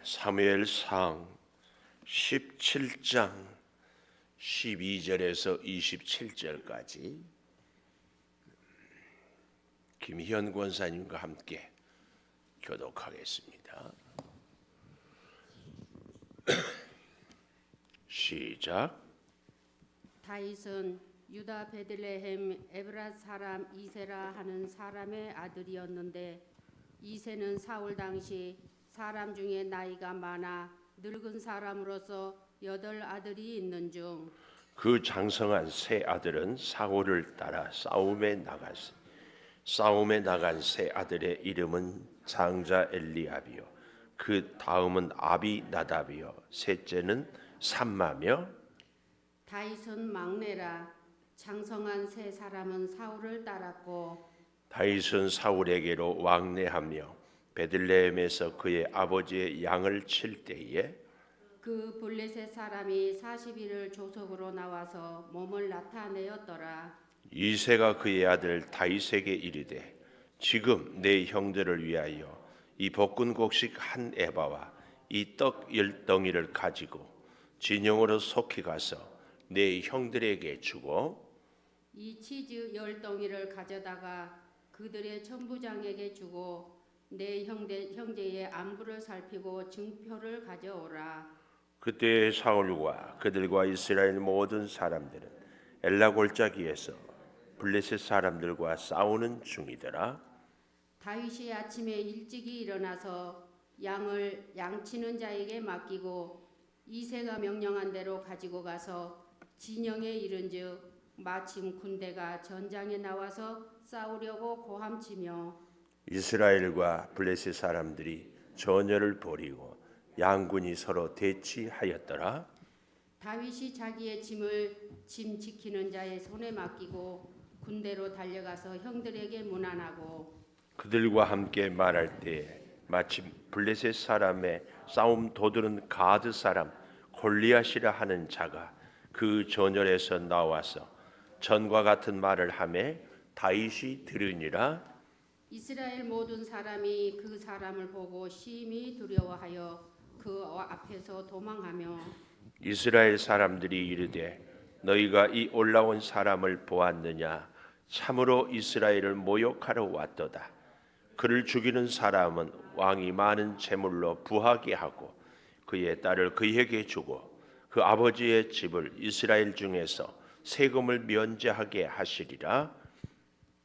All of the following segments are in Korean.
사무엘상 17장 12절에서 27절까지 김희연 권사님과 함께 교독하겠습니다. 시작. 다윗은 유다 베들레헴 에브라 사람 이세라 하는 사람의 아들이었는데, 이세는 사울 당시 사람 중에 나이가 많아 늙은 사람으로서 8 아들이 있는 중 그 장성한 세 아들은 사울을 따라 싸움에 나갔으니 싸움에 나간 세 아들의 이름은 장자 엘리압이요, 그 다음은 아비나답이요, 셋째는 삼마며. 다윗은 막내라. 장성한 세 사람은 사울을 따랐고, 다윗은 사울에게로 왕래하며 베들레헴에서 그의 아버지의 양을 칠 때에 그 블레셋 사람이 40일을 조석으로 나와서 몸을 나타내었더라. 이새가 그의 아들 다윗에게 이르되, 지금 내 형들을 위하여 이 볶은 곡식 한 에바와 이 떡 10덩이를 가지고 진영으로 속히 가서 내 형들에게 주고 이 치즈 10덩이를 가져다가 그들의 천부장에게 주고 내 형제의 안부를 살피고 증표를 가져오라. 그때 사울과 그들과 이스라엘 모든 사람들은 엘라 골짜기에서 블레셋 사람들과 싸우는 중이더라. 다윗이 아침에 일찍이 일어나서 양을 양치는 자에게 맡기고 이새가 명령한 대로 가지고 가서 진영에 이른즉 마침 군대가 전장에 나와서 싸우려고 고함치며 이스라엘과 블레셋 사람들이 전열을 벌이고 양군이 서로 대치하였더라. 다윗이 자기의 짐 지키는 자의 손에 맡기고 군대로 달려가서 형들에게 문안하고 그들과 함께 말할 때에 마침 블레셋 사람의 싸움 도두는 가드 사람 골리앗이라 하는 자가 그 전열에서 나와서 전과 같은 말을 하매 다윗이 들으니라. 이스라엘 모든 사람이 그 사람을 보고 심히 두려워하여 그 앞에서 도망하며 이스라엘 사람들이 이르되, 너희가 이 올라온 사람을 보았느냐? 참으로 이스라엘을 모욕하러 왔도다. 그를 죽이는 사람은 왕이 많은 재물로 부하게 하고 그의 딸을 그에게 주고 그 아버지의 집을 이스라엘 중에서 세금을 면제하게 하시리라.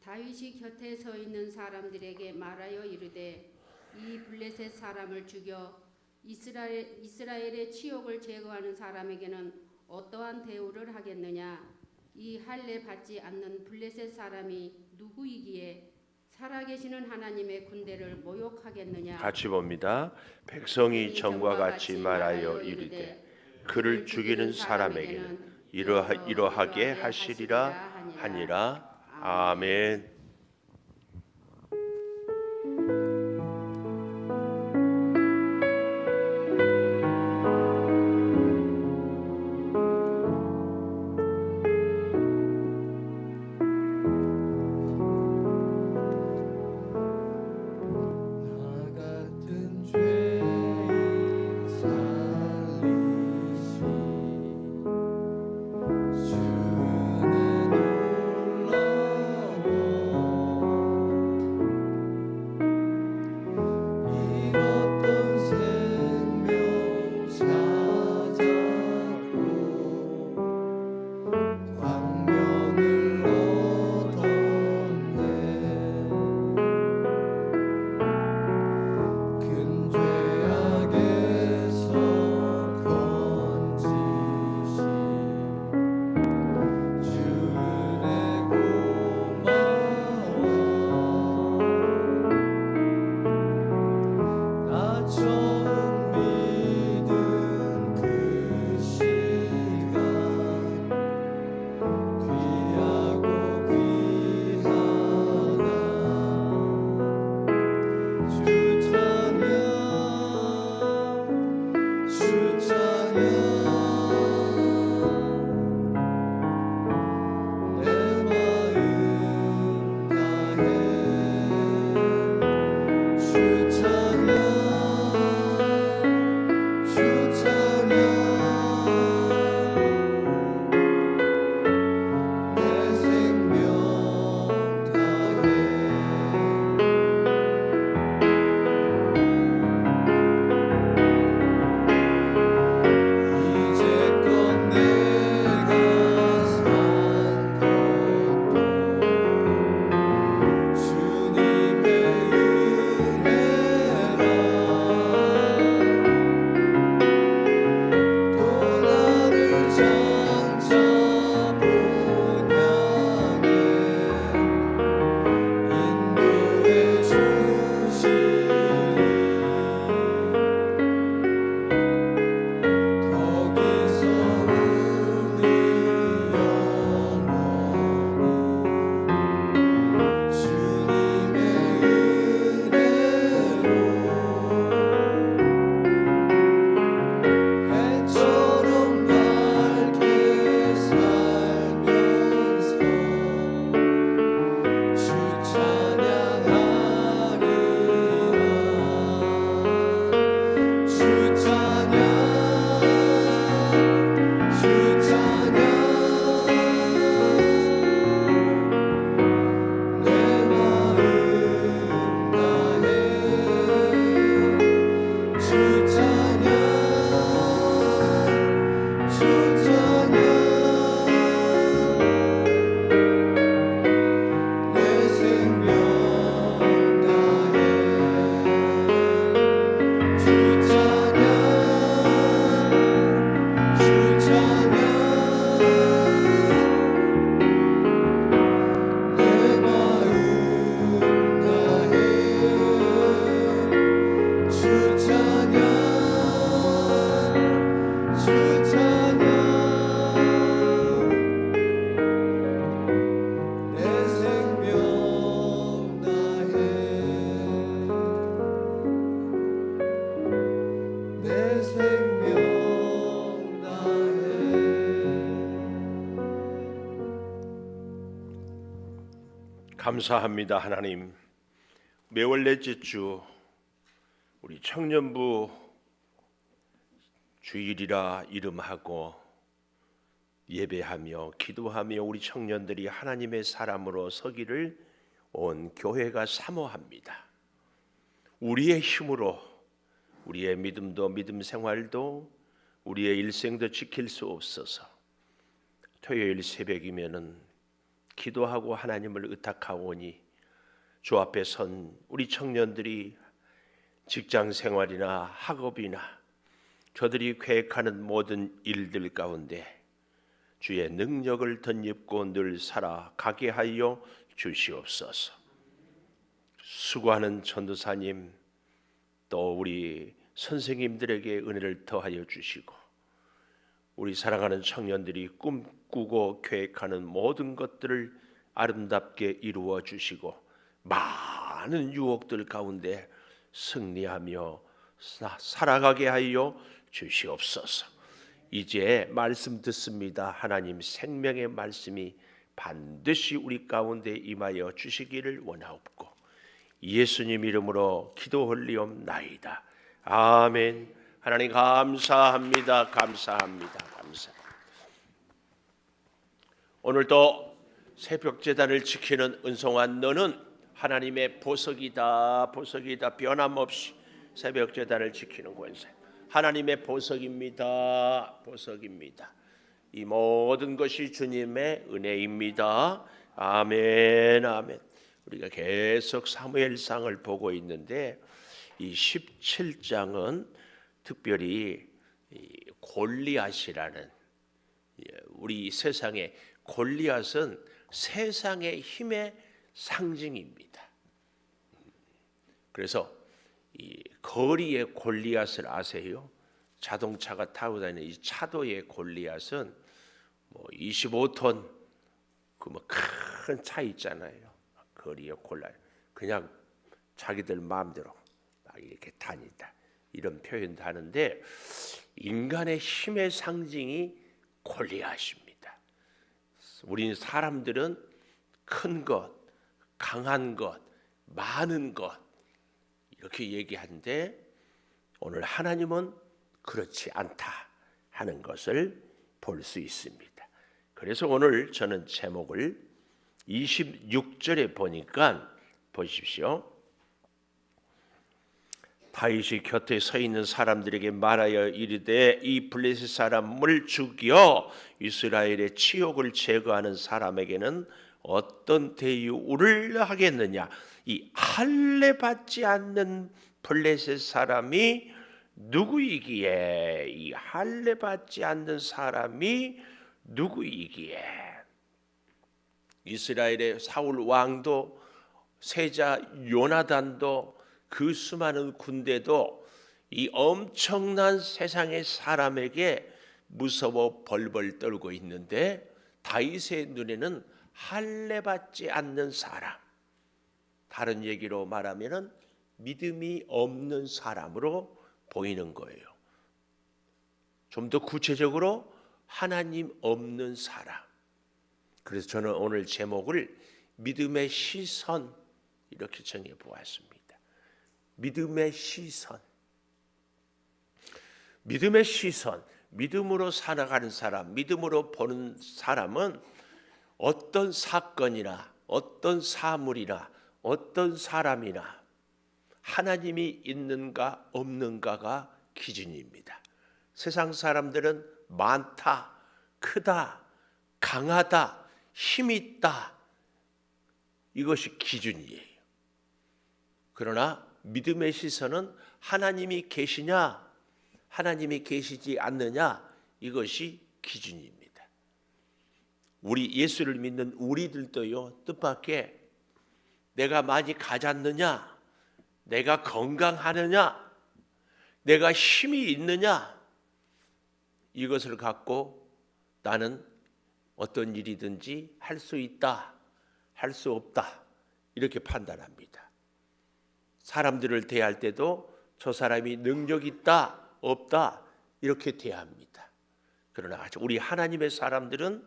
다윗이 곁에 서 있는 사람들에게 말하여 이르되, 이 블레셋 사람을 죽여 이스라엘의 치욕을 제거하는 사람에게는 어떠한 대우를 하겠느냐? 이 할례 받지 않는 블레셋 사람이 누구이기에 살아계시는 하나님의 군대를 모욕하겠느냐? 같이 봅니다. 백성이 전과 같이 말하여 이르되, 그를 죽이는 사람에게는 이러하게 하시리라 하니라. 아멘. 감사합니다. 하나님, 매월 넷째 주 우리 청년부 주일이라 이름하고 예배하며 기도하며 우리 청년들이 하나님의 사람으로 서기를 온 교회가 사모합니다. 우리의 힘으로 우리의 믿음도 믿음 생활도 우리의 일생도 지킬 수 없어서 토요일 새벽이면은 기도하고 하나님을 의탁하오니 주 앞에 선 우리 청년들이 직장 생활이나 학업이나 저들이 계획하는 모든 일들 가운데 주의 능력을 덧입고 늘 살아가게 하여 주시옵소서. 수고하는 전도사님 또 우리 선생님들에게 은혜를 더하여 주시고 우리 사랑하는 청년들이 꿈꾸고 계획하는 모든 것들을 아름답게 이루어 주시고 많은 유혹들 가운데 승리하며 살아가게 하여 주시옵소서. 이제 말씀 듣습니다. 하나님 생명의 말씀이 반드시 우리 가운데 임하여 주시기를 원하옵고 예수님 이름으로 기도하옵나이다. 아멘. 하나님 감사합니다. 감사합니다. 오늘도 새벽 제단을 지키는 은송한 너는 하나님의 보석이다. 변함없이 새벽 제단을 지키는 권세. 하나님의 보석입니다. 이 모든 것이 주님의 은혜입니다. 아멘. 우리가 계속 사무엘상을 보고 있는데 이 17장은 특별히 골리앗이라는 우리 세상의 골리앗은 세상의 힘의 상징입니다. 그래서 이 거리의 골리앗을 아세요? 자동차가 타고 다니는 이 차도의 골리앗은 25톤 그 큰 차 있잖아요. 거리의 골리앗 그냥 자기들 마음대로 막 이렇게 다닌다 이런 표현도 하는데 인간의 힘의 상징이 골리앗입니다. 우리 사람들은 큰 것, 강한 것, 많은 것 이렇게 얘기하는데 오늘 하나님은 그렇지 않다 하는 것을 볼 수 있습니다. 그래서 오늘 저는 제목을 26절에 보니까 보십시오. 다윗이 곁에 서 있는 사람들에게 말하여 이르되 이 블레셋 사람을 죽여 이스라엘의 치욕을 제거하는 사람에게는 어떤 대우를 하겠느냐. 이 할례 받지 않는 블레셋 사람이 누구이기에? 이 할례 받지 않는 사람이 누구이기에? 이스라엘의 사울 왕도 세자 요나단도 그 수많은 군대도 이 엄청난 세상의 사람에게 무서워 벌벌 떨고 있는데 다윗의 눈에는 할례 받지 않는 사람, 다른 얘기로 말하면은 믿음이 없는 사람으로 보이는 거예요. 좀 더 구체적으로 하나님 없는 사람. 그래서 저는 오늘 제목을 믿음의 시선 이렇게 정해 보았습니다. 믿음의 시선. 믿음으로 살아가는 사람, 믿음으로 보는 사람은 어떤 사건이나 어떤 사물이나 어떤 사람이나 하나님이 있는가 없는가가 기준입니다. 세상 사람들은 많다, 크다, 강하다, 힘이 있다 이것이 기준이에요. 그러나 믿음의 시선은 하나님이 계시냐 하나님이 계시지 않느냐 이것이 기준입니다. 우리 예수를 믿는 우리들도요 뜻밖의 내가 많이 가졌느냐, 내가 건강하느냐, 내가 힘이 있느냐 이것을 갖고 나는 어떤 일이든지 할 수 있다, 할 수 없다 이렇게 판단합니다. 사람들을 대할 때도 저 사람이 능력 있다, 없다 이렇게 대합니다. 그러나 우리 하나님의 사람들은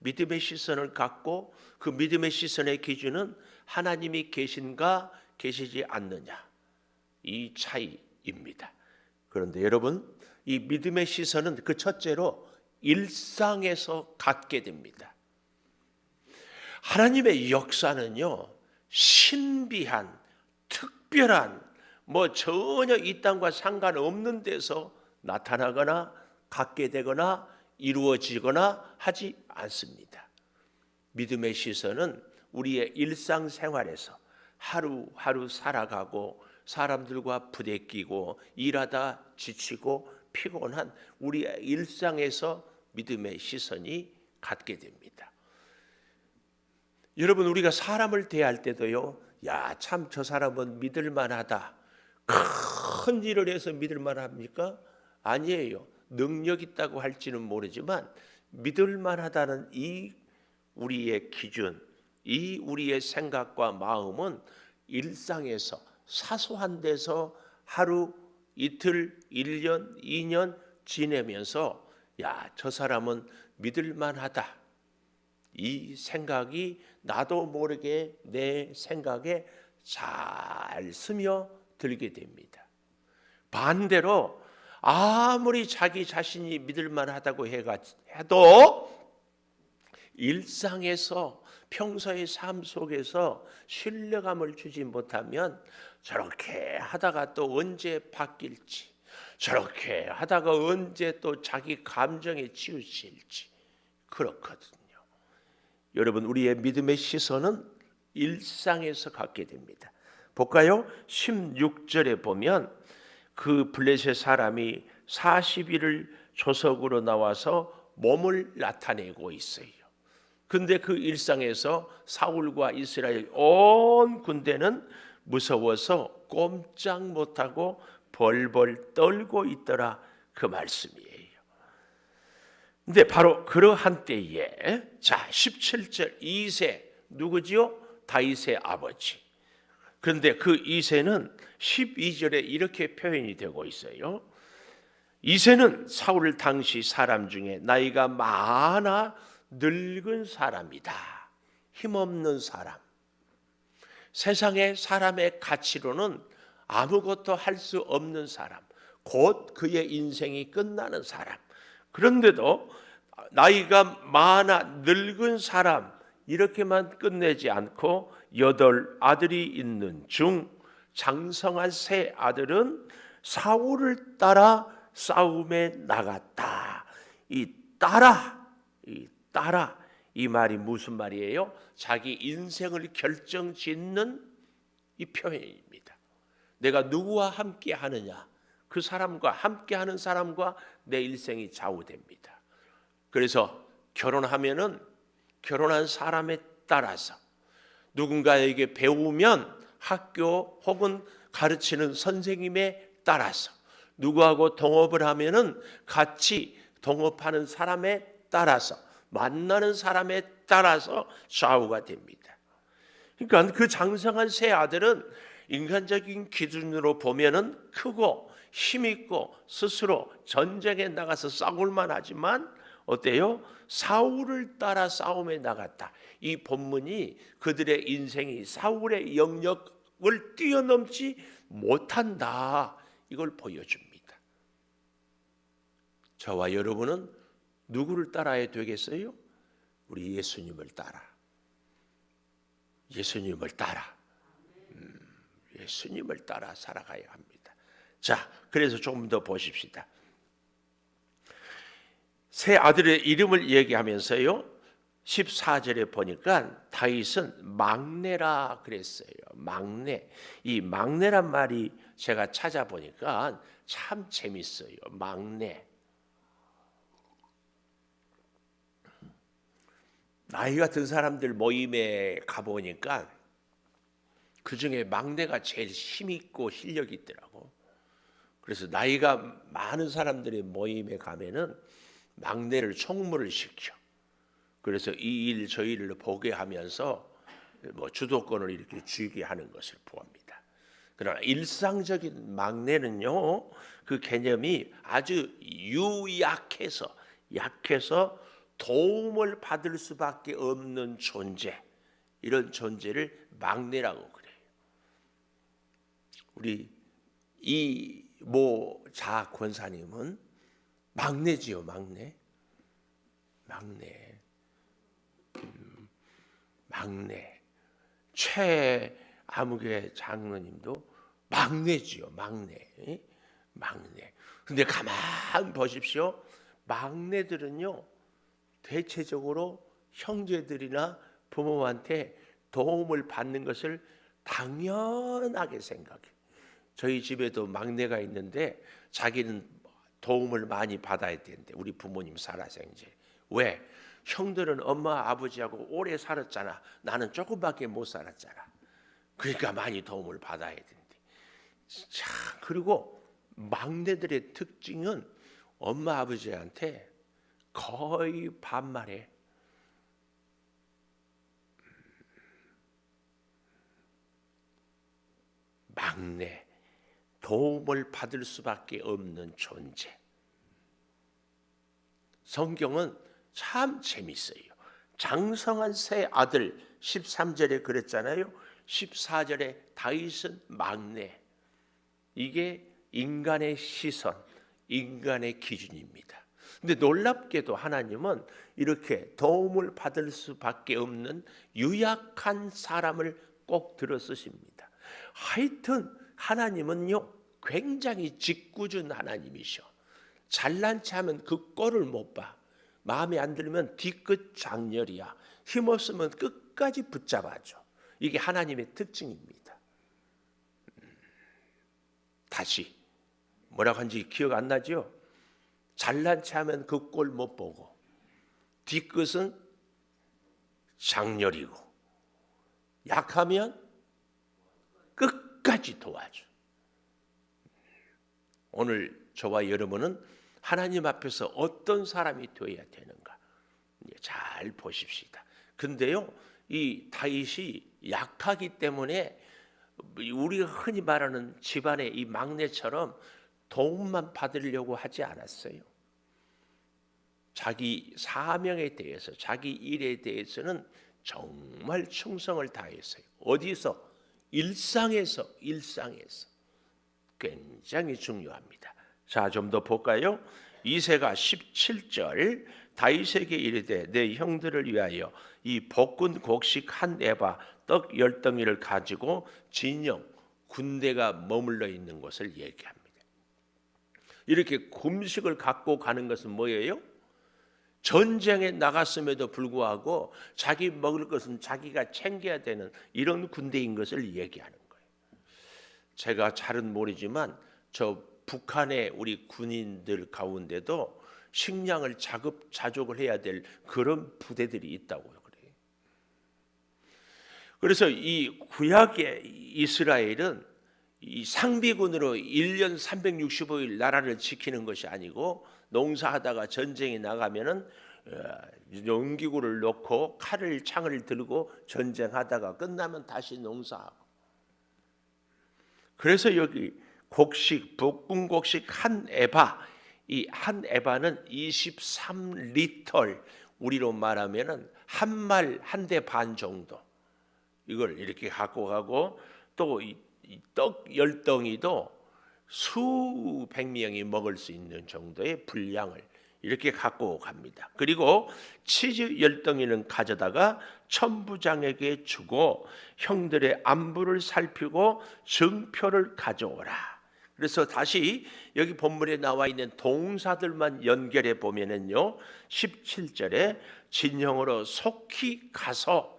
믿음의 시선을 갖고 그 믿음의 시선의 기준은 하나님이 계신가 계시지 않느냐, 이 차이입니다. 그런데 여러분, 이 믿음의 시선은 그 첫째로 일상에서 갖게 됩니다. 하나님의 역사는요, 신비한 특별한 전혀 이 땅과 상관없는 데서 나타나거나 갖게 되거나 이루어지거나 하지 않습니다. 믿음의 시선은 우리의 일상생활에서 하루하루 살아가고 사람들과 부대끼고 일하다 지치고 피곤한 우리의 일상에서 믿음의 시선이 갖게 됩니다. 여러분, 우리가 사람을 대할 때도요, 야, 참 저 사람은 믿을만하다, 큰 일을 해서 믿을만합니까? 아니에요. 능력 있다고 할지는 모르지만 믿을만하다는 이 우리의 기준, 이 우리의 생각과 마음은 일상에서 사소한 데서 하루, 이틀, 1년, 2년 지내면서 야, 저 사람은 믿을만하다, 이 생각이 나도 모르게 내 생각에 잘 스며 들게 됩니다. 반대로 아무리 자기 자신이 믿을만하다고 해도 일상에서 평소의 삶 속에서 신뢰감을 주지 못하면 저렇게 하다가 또 언제 바뀔지, 저렇게 하다가 언제 또 자기 감정에 치우칠지 그렇거든요. 여러분, 우리의 믿음의 시선은 일상에서 갖게 됩니다. 볼까요? 16절에 보면 그 블레셋 사람이 40일을 조석으로 나와서 몸을 나타내고 있어요. 근데 그 일상에서 사울과 이스라엘 온 군대는 무서워서 꼼짝 못하고 벌벌 떨고 있더라, 그 말씀이에요. 근데 바로 그러한 때에, 자 17절, 이새 누구지요? 다윗의 아버지. 그런데 그 이새는 12절에 이렇게 표현이 되고 있어요. 이새는 사울 당시 사람 중에 나이가 많아 늙은 사람이다. 힘없는 사람. 세상의 사람의 가치로는 아무것도 할 수 없는 사람. 곧 그의 인생이 끝나는 사람. 그런데도 나이가 많아 늙은 사람 이렇게만 끝내지 않고 8 아들이 있는 중 장성한 세 아들은 사울을 따라 싸움에 나갔다. 이 따라 이 말이 무슨 말이에요? 자기 인생을 결정짓는 이 표현입니다. 내가 누구와 함께 하느냐, 그 사람과 함께하는 사람과 내 일생이 좌우됩니다. 그래서 결혼하면은 결혼한 사람에 따라서, 누군가에게 배우면 학교 혹은 가르치는 선생님에 따라서, 누구하고 동업을 하면은 같이 동업하는 사람에 따라서, 만나는 사람에 따라서 좌우가 됩니다. 그러니까 그 장성한 세 아들은 인간적인 기준으로 보면은 크고 힘있고 스스로 전쟁에 나가서 싸울만 하지만 어때요? 사울을 따라 싸움에 나갔다. 이 본문이 그들의 인생이 사울의 영역을 뛰어넘지 못한다, 이걸 보여줍니다. 저와 여러분은 누구를 따라야 되겠어요? 우리 예수님을 따라. 예수님을 따라. 예수님을 따라 살아가야 합니다. 자, 그래서 조금 더 보십시다. 세 아들의 이름을 얘기하면서요, 14절에 보니까 다윗은 막내라 그랬어요. 막내. 이 막내란 말이 제가 찾아보니까 참 재밌어요. 막내. 나이가 든 사람들 모임에 가보니까 그 중에 막내가 제일 힘있고 실력이 있더라고. 그래서 나이가 많은 사람들의 모임에 가면은 막내를 총무를 시켜. 그래서 이 일 저 일을 보게 하면서 주도권을 이렇게 쥐게 하는 것을 보합니다. 그러나 일상적인 막내는요, 그 개념이 아주 약해서 도움을 받을 수밖에 없는 존재, 이런 존재를 막내라고 그래요. 우리 이모 자 권사님은 막내지요, 막내. 최아무개 장로님도 막내지요, 막내. 근데 가만 보십시오. 막내들은요, 대체적으로 형제들이나 부모한테 도움을 받는 것을 당연하게 생각해. 저희 집에도 막내가 있는데 자기는 도움을 많이 받아야 되는데, 우리 부모님 살아생제. 왜? 형들은 엄마 아버지하고 오래 살았잖아. 나는 조금밖에 못 살았잖아. 그러니까 많이 도움을 받아야 된대. 자, 그리고 막내들의 특징은 엄마 아버지한테 거의 반말해. 막내, 도움을 받을 수밖에 없는 존재. 성경은 참 재밌어요. 장성한 새 아들 13절에 그랬잖아요. 14절에 다윗은 막내. 이게 인간의 시선, 인간의 기준입니다. 근데 놀랍게도 하나님은 이렇게 도움을 받을 수밖에 없는 유약한 사람을 꼭 들어 쓰십니다. 하여튼 하나님은요, 굉장히 짓궂은 하나님이셔. 잘난 체 하면 그 꼴을 못 봐. 마음에 안 들면 뒤끝 장렬이야. 힘없으면 끝까지 붙잡아줘. 이게 하나님의 특징입니다. 다시 뭐라고 한지 기억 안 나죠? 잘난 체 하면 그 꼴 못 보고, 뒤끝은 장렬이고, 약하면 끝까지 도와줘. 오늘 저와 여러분은 하나님 앞에서 어떤 사람이 되어야 되는가 잘 보십시다. 근데요, 이 다윗이 약하기 때문에 우리가 흔히 말하는 집안의 이 막내처럼 도움만 받으려고 하지 않았어요. 자기 사명에 대해서, 자기 일에 대해서는 정말 충성을 다했어요. 어디서? 일상에서 굉장히 중요합니다. 자, 좀 더 볼까요? 이새가 17절 다윗에게 이르되 내 형들을 위하여 이 볶은 곡식 한 에바 떡 10덩이를 가지고 진영 군대가 머물러 있는 곳을 얘기합니다. 이렇게 금식을 갖고 가는 것은 뭐예요? 전쟁에 나갔음에도 불구하고 자기 먹을 것은 자기가 챙겨야 되는 이런 군대인 것을 얘기하는 거예요. 제가 잘은 모르지만 저 북한의 우리 군인들 가운데도 식량을 자급자족을 해야 될 그런 부대들이 있다고요. 그래요. 그래서 이 구약의 이스라엘은 이 상비군으로 1년 365일 나라를 지키는 것이 아니고, 농사하다가 전쟁에 나가면은 용기구를 놓고 칼을 창을 들고 전쟁하다가 끝나면 다시 농사하고. 그래서 여기 곡식, 볶은 곡식 한 에바, 이 한 에바는 23리터, 우리로 말하면은 한 말 한 대 반 정도, 이걸 이렇게 갖고 가고, 또 이 떡 10덩이도 수백 명이 먹을 수 있는 정도의 분량을 이렇게 갖고 갑니다. 그리고 치즈 10덩이는 가져다가 천부장에게 주고 형들의 안부를 살피고 증표를 가져오라. 그래서 다시 여기 본문에 나와 있는 동사들만 연결해 보면은요, 17절에 진영으로 속히 가서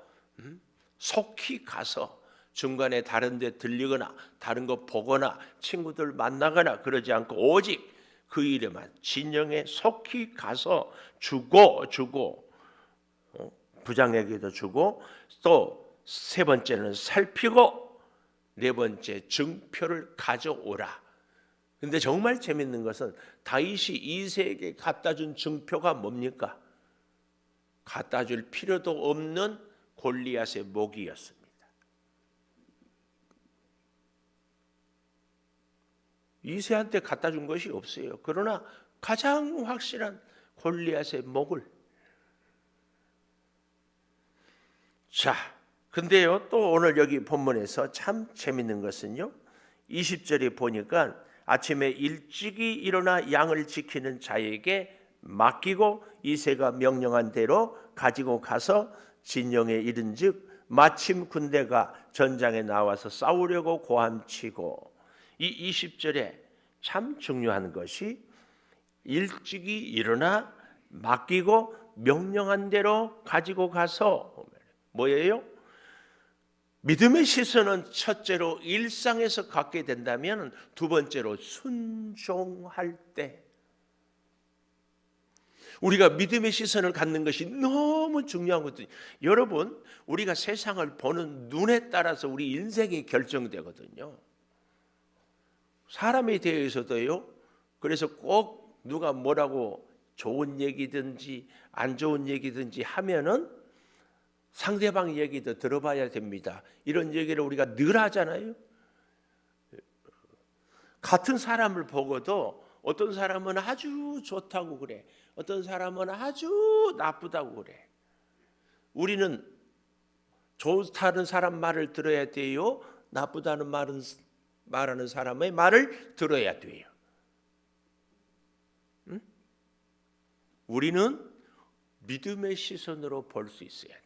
중간에 다른 데 들리거나 다른 거 보거나 친구들 만나거나 그러지 않고 오직 그 일에만 진영에 속히 가서 주고 부장에게도 주고, 또 세 번째는 살피고, 네 번째 증표를 가져오라. 근데 정말 재밌는 것은 다윗이 이새에게 갖다 준 증표가 뭡니까? 갖다 줄 필요도 없는 골리앗의 목이었습니다. 이새한테 갖다 준 것이 없어요. 그러나 가장 확실한 골리앗의 목을 자, 근데요, 또 오늘 여기 본문에서 참 재밌는 것은요, 20절에 보니까 아침에 일찍이 일어나 양을 지키는 자에게 맡기고 이새가 명령한 대로 가지고 가서 진영에 이른즉 마침 군대가 전장에 나와서 싸우려고 고함치고, 이 20절에 참 중요한 것이 일찍이 일어나 맡기고 명령한 대로 가지고 가서, 뭐예요? 믿음의 시선은 첫째로 일상에서 갖게 된다면 두 번째로 순종할 때, 우리가 믿음의 시선을 갖는 것이 너무 중요한 거거든요. 여러분, 우리가 세상을 보는 눈에 따라서 우리 인생이 결정되거든요. 사람에 대해서도요. 그래서 꼭 누가 뭐라고 좋은 얘기든지 안 좋은 얘기든지 하면은 상대방 얘기도 들어봐야 됩니다. 이런 얘기를 우리가 늘 하잖아요. 같은 사람을 보고도 어떤 사람은 아주 좋다고 그래, 어떤 사람은 아주 나쁘다고 그래. 우리는 좋다는 사람 말을 들어야 돼요? 나쁘다는 말하는 사람의 말을 들어야 돼요? 응? 우리는 믿음의 시선으로 볼 수 있어야 돼요.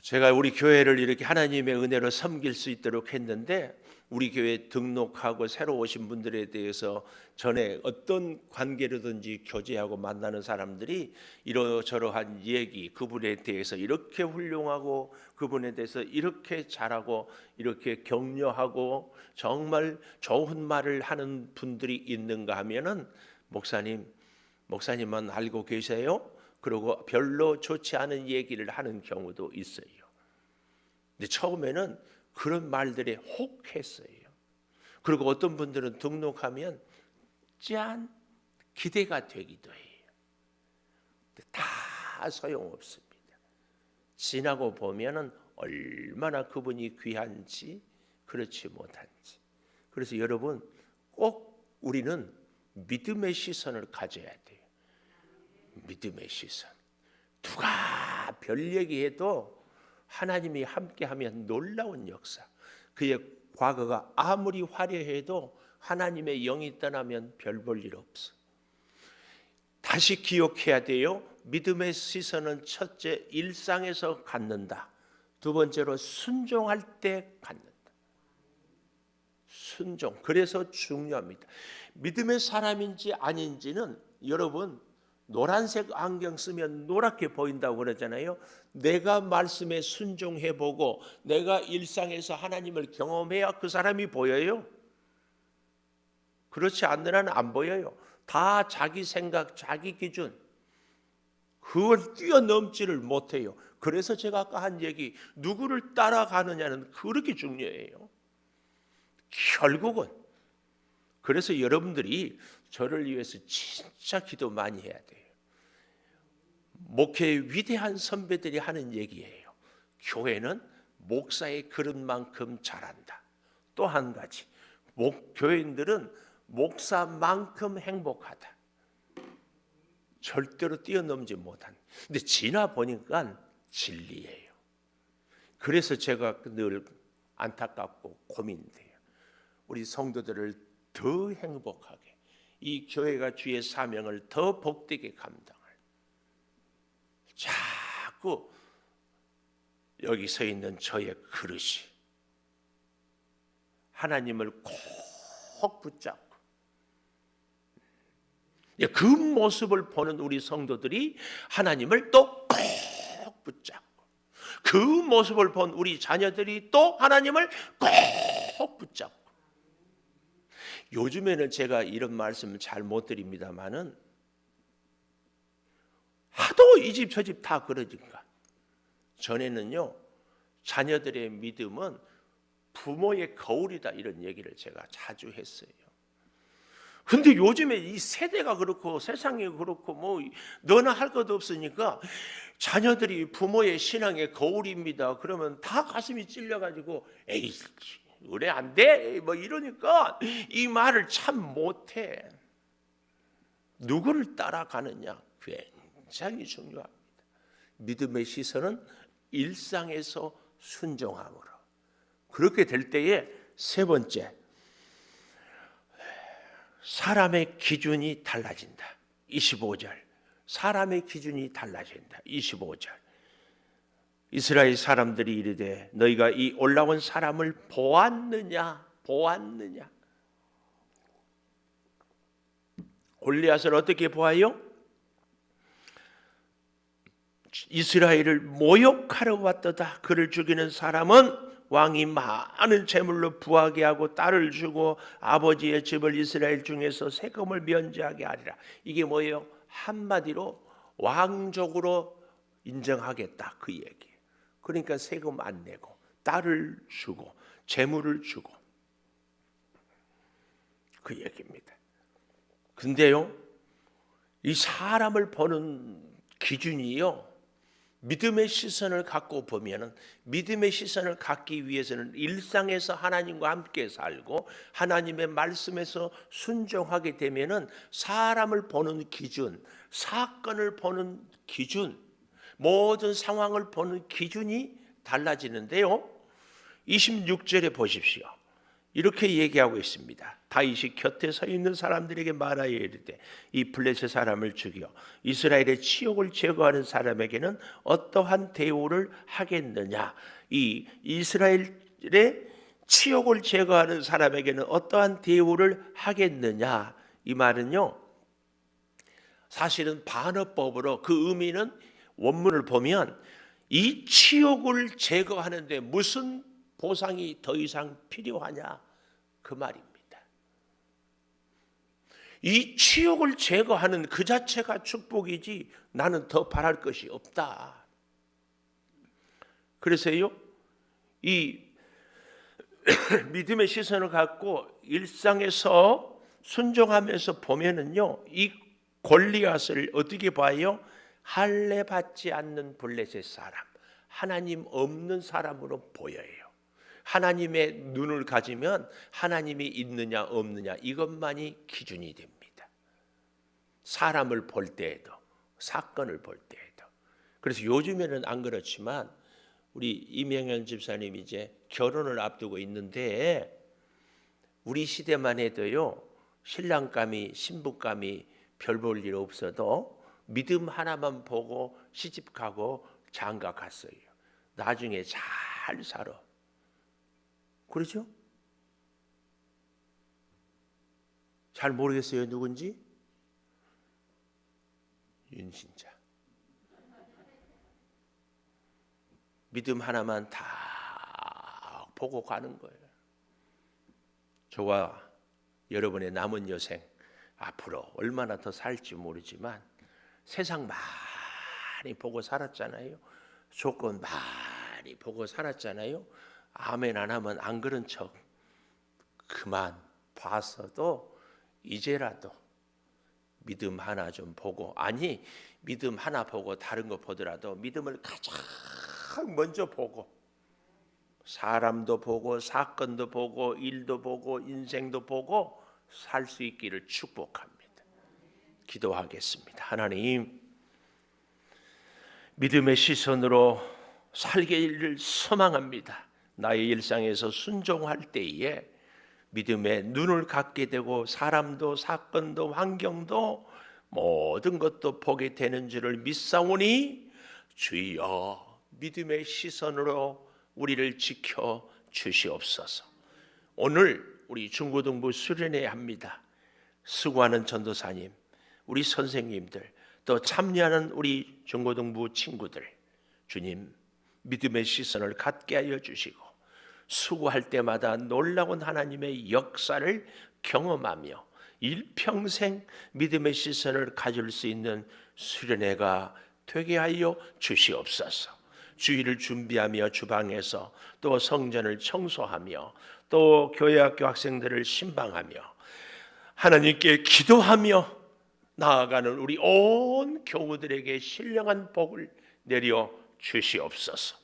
제가 우리 교회를 이렇게 하나님의 은혜로 섬길 수 있도록 했는데, 우리 교회에 등록하고 새로 오신 분들에 대해서 전에 어떤 관계로든지 교제하고 만나는 사람들이 이러저러한 얘기, 그분에 대해서 이렇게 훌륭하고 그분에 대해서 이렇게 잘하고 이렇게 격려하고 정말 좋은 말을 하는 분들이 있는가 하면은, 목사님은 알고 계세요? 그리고 별로 좋지 않은 얘기를 하는 경우도 있어요. 근데 처음에는 그런 말들에 혹했어요. 그리고 어떤 분들은 등록하면 짠 기대가 되기도 해요. 근데 다 소용없습니다. 지나고 보면은 얼마나 그분이 귀한지 그렇지 못한지. 그래서 여러분, 꼭 우리는 믿음의 시선을 가져야 돼요. 믿음의 시선. 누가 별 얘기해도 하나님이 함께하면 놀라운 역사. 그의 과거가 아무리 화려해도 하나님의 영이 떠나면 별 볼 일 없어. 다시 기억해야 돼요. 믿음의 시선은 첫째 일상에서 갖는다. 두 번째로 순종할 때 갖는다. 순종. 그래서 중요합니다. 믿음의 사람인지 아닌지는 여러분, 노란색 안경 쓰면 노랗게 보인다고 그러잖아요. 내가 말씀에 순종해보고 내가 일상에서 하나님을 경험해야 그 사람이 보여요. 그렇지 않는 한은 안 보여요. 다 자기 생각, 자기 기준, 그걸 뛰어넘지를 못해요. 그래서 제가 아까 한 얘기, 누구를 따라가느냐는 그렇게 중요해요. 결국은. 그래서 여러분들이 저를 위해서 진짜 기도 많이 해야 돼요. 목회의 위대한 선배들이 하는 얘기예요. 교회는 목사의 그릇만큼 잘한다. 또 한 가지, 교회인들은 목사만큼 행복하다. 절대로 뛰어넘지 못한. 근데 지나 보니까 진리예요. 그래서 제가 늘 안타깝고 고민돼요. 우리 성도들을 더 행복하게, 이 교회가 주의 사명을 더 복되게 감당할, 자꾸 여기 서 있는 저의 그릇이 하나님을 꼭 붙잡고, 그 모습을 보는 우리 성도들이 하나님을 또 꼭 붙잡고, 그 모습을 본 우리 자녀들이 또 하나님을 꼭 붙잡고. 요즘에는 제가 이런 말씀을 잘 못 드립니다만은 하도 이 집 저 집 다 그러니까. 전에는요, 자녀들의 믿음은 부모의 거울이다, 이런 얘기를 제가 자주 했어요. 근데 요즘에 이 세대가 그렇고 세상이 그렇고 뭐 너나 할 것도 없으니까 자녀들이 부모의 신앙의 거울입니다. 그러면 다 가슴이 찔려가지고 에이 그래 안 돼 뭐 이러니까 이 말을 참 못해. 누구를 따라가느냐? 굉장히 중요합니다. 믿음의 시선은 일상에서 순종함으로. 그렇게 될 때에 세 번째, 사람의 기준이 달라진다. 25절. 사람의 기준이 달라진다. 25절. 이스라엘 사람들이 이르되 너희가 이 올라온 사람을 보았느냐? 보았느냐? 골리앗을 어떻게 보아요? 이스라엘을 모욕하러 왔도다. 그를 죽이는 사람은 왕이 많은 재물로 부하게 하고 딸을 주고 아버지의 집을 이스라엘 중에서 세금을 면제하게 하리라. 이게 뭐예요? 한마디로 왕족으로 인정하겠다, 그 얘기. 그러니까 세금 안 내고 딸을 주고 재물을 주고, 그 얘기입니다. 근데요, 이 사람을 보는 기준이요, 믿음의 시선을 갖고 보면은, 믿음의 시선을 갖기 위해서는 일상에서 하나님과 함께 살고 하나님의 말씀에서 순종하게 되면은 사람을 보는 기준, 사건을 보는 기준, 모든 상황을 보는 기준이 달라지는데요. 26절에 보십시오. 이렇게 얘기하고 있습니다. 다윗이 곁에 서 있는 사람들에게 말하여 이르되 이 블레셋 사람을 죽여 이스라엘의 치욕을 제거하는 사람에게는 어떠한 대우를 하겠느냐. 이 이스라엘의 치욕을 제거하는 사람에게는 어떠한 대우를 하겠느냐. 이 말은요, 사실은 반어법으로 그 의미는, 원문을 보면 이 치욕을 제거하는데 무슨 보상이 더 이상 필요하냐, 그 말입니다. 이 치욕을 제거하는 그 자체가 축복이지 나는 더 바랄 것이 없다. 그래서요, 이 믿음의 시선을 갖고 일상에서 순종하면서 보면은요, 이 골리앗을 어떻게 봐요? 할례 받지 않는 블레셋 사람, 하나님 없는 사람으로 보여요. 하나님의 눈을 가지면 하나님이 있느냐 없느냐 이것만이 기준이 됩니다. 사람을 볼 때에도, 사건을 볼 때에도. 그래서 요즘에는 안 그렇지만 우리 이명현 집사님이 이제 결혼을 앞두고 있는데, 우리 시대만 해도요, 신랑감이 신부감이 별 볼 일 없어도 믿음 하나만 보고 시집 가고 장가 갔어요. 나중에 잘 살아. 그렇죠? 잘 모르겠어요, 누군지? 윤신자. 믿음 하나만 다 보고 가는 거예요. 저와 여러분의 남은 여생 앞으로 얼마나 더 살지 모르지만 세상 많이 보고 살았잖아요. 조건 많이 보고 살았잖아요. 아멘 안 하면 안 그런 척 그만 봤어도 이제라도 믿음 하나 좀 보고, 아니 믿음 하나 보고 다른 거 보더라도 믿음을 가장 먼저 보고, 사람도 보고 사건도 보고 일도 보고 인생도 보고 살 수 있기를 축복합니다. 기도하겠습니다. 하나님, 믿음의 시선으로 살기를 소망합니다. 나의 일상에서 순종할 때에 믿음의 눈을 갖게 되고 사람도 사건도 환경도 모든 것도 보게 되는 줄을 믿사오니 주여 믿음의 시선으로 우리를 지켜 주시옵소서. 오늘 우리 중고등부 수련회야 합니다. 수고하는 전도사님, 우리 선생님들, 또 참여하는 우리 중고등부 친구들, 주님 믿음의 시선을 갖게 하여 주시고 수고할 때마다 놀라운 하나님의 역사를 경험하며 일평생 믿음의 시선을 가질 수 있는 수련회가 되게 하여 주시옵소서. 주일을 준비하며 주방에서 또 성전을 청소하며 또 교회학교 학생들을 신방하며 하나님께 기도하며 나아가는 우리 온 교우들에게 신령한 복을 내려 주시옵소서.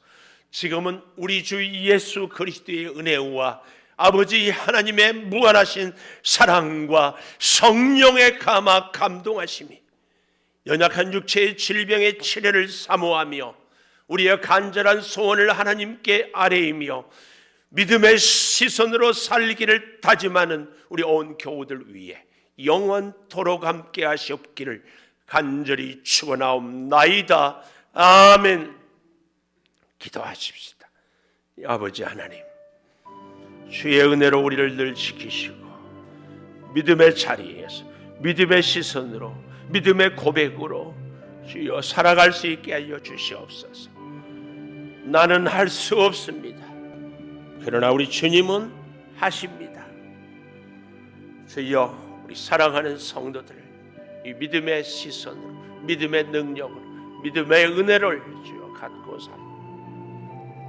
지금은 우리 주 예수 그리스도의 은혜와 아버지 하나님의 무한하신 사랑과 성령의 감화 감동하심이 연약한 육체의 질병의 치료를 사모하며 우리의 간절한 소원을 하나님께 아뢰이며 믿음의 시선으로 살기를 다짐하는 우리 온 교우들 위해 영원토록 함께 하시옵기를 간절히 축원하옵나이다. 아멘. 기도하십시다. 아버지 하나님, 주의 은혜로 우리를 늘 지키시고 믿음의 자리에서 믿음의 시선으로 믿음의 고백으로 주여 살아갈 수 있게 하여 주시옵소서. 나는 할 수 없습니다. 그러나 우리 주님은 하십니다. 주여, 우리 사랑하는 성도들 이 믿음의 시선으로 믿음의 능력으로 믿음의 은혜를 주여 갖고 살고